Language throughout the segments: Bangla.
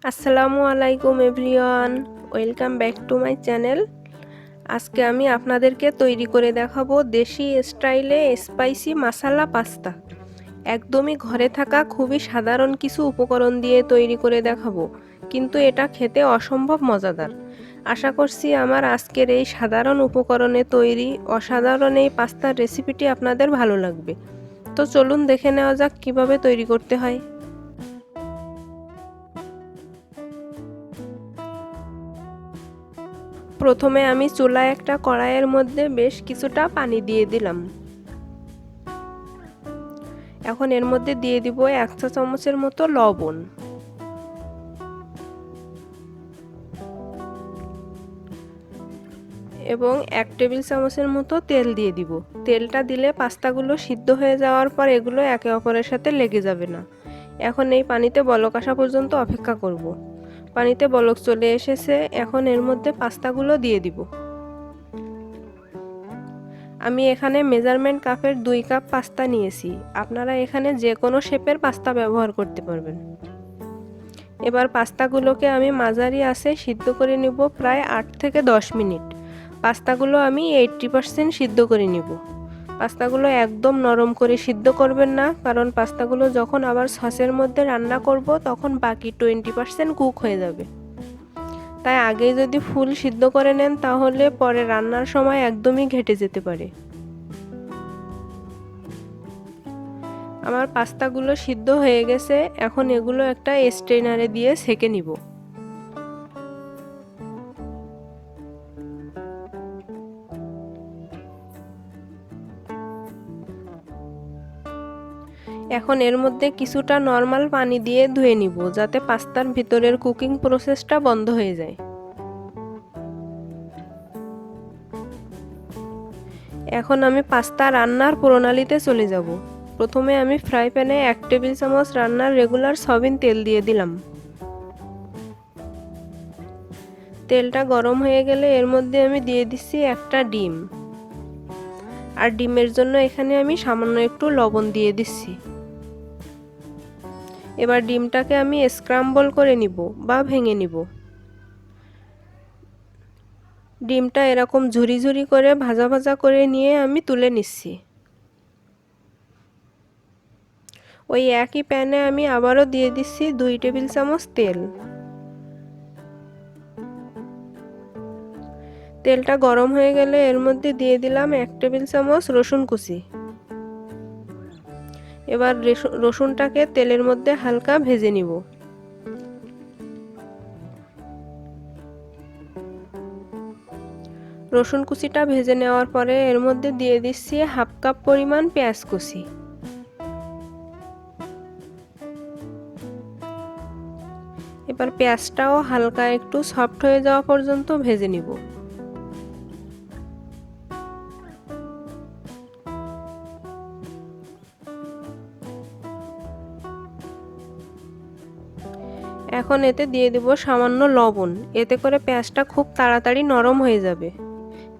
আসসালামু আলাইকুম everyone, welcome back to my channel. আজকে আমি আপনাদেরকে তৈরি করে দেখাবো দেশি স্টাইলে স্পাইসি মাসালা পাস্তা। একদমই ঘরে থাকা খুবই সাধারণ কিছু উপকরণ দিয়ে তৈরি করে দেখাবো, কিন্তু এটা খেতে অসম্ভব মজাদার। আশা করছি আমার আজকের এই সাধারণ উপকরণে তৈরি অসাধারণ এই পাস্তার রেসিপিটি আপনাদের ভালো লাগবে। তো চলুন দেখে নেওয়া যাক কিভাবে তৈরি করতে হয়। প্রথমে আমি চুলায় একটা কড়াইয়ের মধ্যে বেশ কিছুটা পানি দিয়ে দিলাম। এখন এর মধ্যে দিয়ে দিব 1 চা চামচের মতো লবণ এবং 1 টেবিল চামচের মতো তেল দিয়ে দিব। তেলটা দিলে পাস্তাগুলো সিদ্ধ হয়ে যাওয়ার পর এগুলো একে অপরের সাথে লেগে যাবে না। এখন এই পানিতে বলক আসা পর্যন্ত অপেক্ষা করব। পানিতে বলক চলে এসেছে, এখন এর মধ্যে পাস্তাগুলো দিয়ে দিব। আমি এখানে মেজারমেন্ট কাপের 2 কাপ পাস্তা নিয়েছি। আপনারা এখানে যে কোনো শেপের পাস্তা ব্যবহার করতে পারবেন। এবার পাস্তাগুলোকে আমি মাঝারি আঁচে সিদ্ধ করে নিব প্রায় 8 থেকে 10 মিনিট। পাস্তাগুলো আমি 80% সিদ্ধ করে নিব। পাস্তাগুলো একদম নরম করে সিদ্ধ করবেন না, কারণ পাস্তাগুলো যখন আবার সসের মধ্যে রান্না করব তখন বাকি 20% কুক হয়ে যাবে। তাই আগেই যদি ফুল সিদ্ধ করে নেন তাহলে পরে রান্নার সময় একদমই ঘেটে যেতে পারে। আমার পাস্তাগুলো সিদ্ধ হয়ে গেছে, এখন এগুলো একটা স্ট্রেনারে দিয়ে ছেঁকে নিব। এখন এর মধ্যে কিছুটা নর্মাল পানি দিয়ে ধুয়ে নিব, যাতে পাস্তার ভিতরের কুকিং প্রসেসটা বন্ধ হয়ে যায়। এখন আমি পাস্তা রান্নার প্রণালীতে চলে যাব। প্রথমে আমি ফ্রাই প্যানে 1 টেবিল চামচ রান্নার রেগুলার সয়াবিন তেল দিয়ে দিলাম। তেলটা গরম হয়ে গেলে এর মধ্যে আমি দিয়ে দিচ্ছি একটা ডিম, আর ডিমের জন্য এখানে আমি সামান্য একটু লবণ দিয়ে দিচ্ছি। এবার ডিমটাকে আমি স্ক্রাম্বল করে নিব বা ভেঙে নিব। ডিমটা এরকম ঝুরি ঝুরি করে ভাজা ভাজা করে নিয়ে আমি তুলে নিচ্ছি। ওই একই প্যানে আমি আবারও দিয়ে দিচ্ছি 2 টেবিল চামচ তেল। তেলটা গরম হয়ে গেলে এর মধ্যে দিয়ে দিলাম 1 টেবিল চামচ রসুন কুচি। এবার রসুনটাকে তেলের মধ্যে হালকা ভেজে নিব। রসুন কুচিটা ভেজে নেওয়ার পরে এর মধ্যে দিয়ে দিচ্ছি 1/2 কাপ পরিমাণ পেঁয়াজ কুচি। এবার পেঁয়াজটাও হালকা একটু সফট হয়ে যাওয়া পর্যন্ত ভেজে নিব। এখন এতে দিয়ে দেব সামান্য লবণ, এতে করে পেঁয়াজটা খুব তাড়াতাড়ি নরম হয়ে যাবে।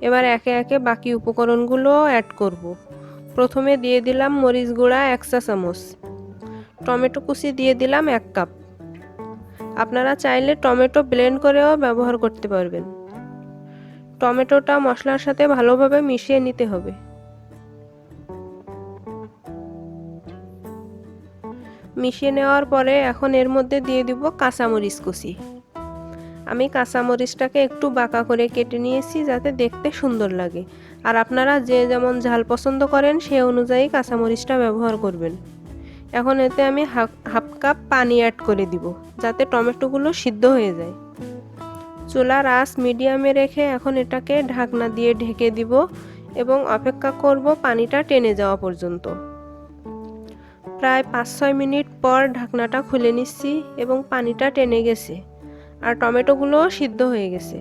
এবার একে একে বাকি উপকরণগুলো অ্যাড করব। প্রথমে দিয়ে দিলাম মরিচ গুঁড়া 1 চা চামচ, টমেটো কুচি দিয়ে দিলাম 1 কাপ। আপনারা চাইলে টমেটো ব্লেন্ড করেও ব্যবহার করতে পারবেন। টমেটোটা মশলার সাথে ভালোভাবে মিশিয়ে নিতে হবে। মিশিয়ে নেওয়ার পরে এখন এর মধ্যে দিয়ে দিব কাঁচামরিচ কুচি। আমি কাঁচামরিচটাকে একটু বাঁকা করে কেটে নিয়েছি যাতে দেখতে সুন্দর লাগে, আর আপনারা যে যেমন ঝাল পছন্দ করেন সে অনুযায়ী কাঁচামরিচটা ব্যবহার করবেন। এখন এতে আমি হাফ কাপ পানি অ্যাড করে দিব, যাতে টমেটোগুলো সিদ্ধ হয়ে যায়। চুলার আঁচ মিডিয়ামে রেখে এখন এটাকে ঢাকনা দিয়ে ঢেকে দিব এবং অপেক্ষা করব পানিটা টেনে যাওয়া পর্যন্ত। প্রায় 5-6 মিনিট পর ঢাকনাটা খুলে নিচ্ছি এবং পানিটা টেনে গেছে আর টমেটোগুলোও সিদ্ধ হয়ে গেছে।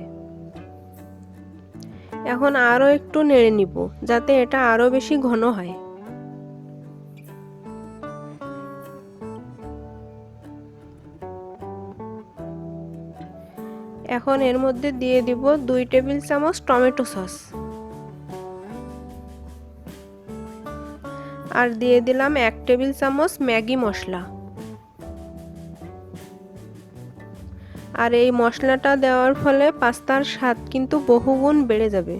এখন আরও একটু নেড়ে নিব যাতে এটা আরও বেশি ঘন হয়। এখন এর মধ্যে দিয়ে দিব 2 টেবিল চামচ টমেটো সস, আর দিয়ে দিলাম 1 টেবিল চামচ ম্যাগি মশলা। আর এই মশলাটা দেওয়ার ফলে পাস্তার স্বাদ কিন্তু বহুগুণ বেড়ে যাবে।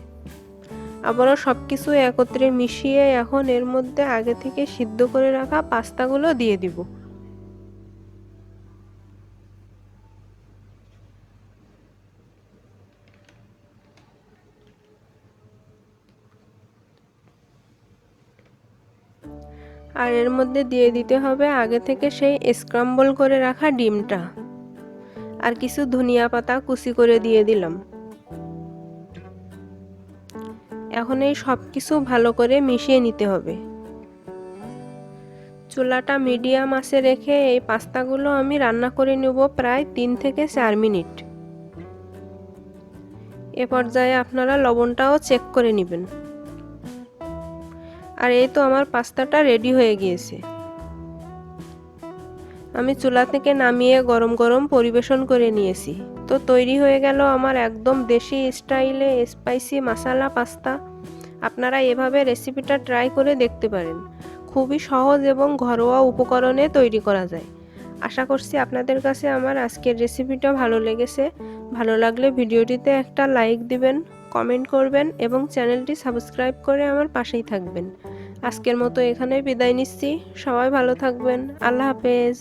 আবারও সব কিছু একত্রে মিশিয়ে এখন এর মধ্যে আগে থেকে সিদ্ধ করে রাখা পাস্তাগুলো দিয়ে দিব। আর এর মধ্যে দিয়ে দিতে হবে আগে থেকে সেই স্ক্রাম্বল করে রাখা ডিমটা, আর কিছু ধনিয়া পাতা কুচি করে দিয়ে দিলাম। এখন এই সব কিছু ভালো করে মিশিয়ে নিতে হবে। চুলাটা মিডিয়াম আঁচে রেখে এই পাস্তাগুলো আমি রান্না করে নেব প্রায় 3 থেকে 4 মিনিট। এ পর্যায়ে আপনারা লবণটাও চেক করে নেবেন। আর এই তো আমার পাস্তাটা রেডি হয়ে গিয়েছে। আমি চুলা থেকে নামিয়ে গরম গরম পরিবেশন করে নিয়েছি। তো তৈরি হয়ে গেল আমার একদম দেশি স্টাইলে স্পাইসি মশলা পাস্তা। আপনারা এভাবে রেসিপিটা ট্রাই করে দেখতে পারেন। খুবই সহজ এবং ঘরোয়া উপকরণে তৈরি করা যায়। আশা করছি আপনাদের কাছে আমার আজকের রেসিপিটা ভালো লেগেছে। ভালো লাগলে ভিডিওটিতে একটা লাইক দিবেন, কমেন্ট করবেন এবং চ্যানেলটি সাবস্ক্রাইব করে আমার পাশেই থাকবেন। আজকের মতো এখানেই বিদায় নিচ্ছি। সবাই ভালো থাকবেন। আল্লাহ হাফেজ।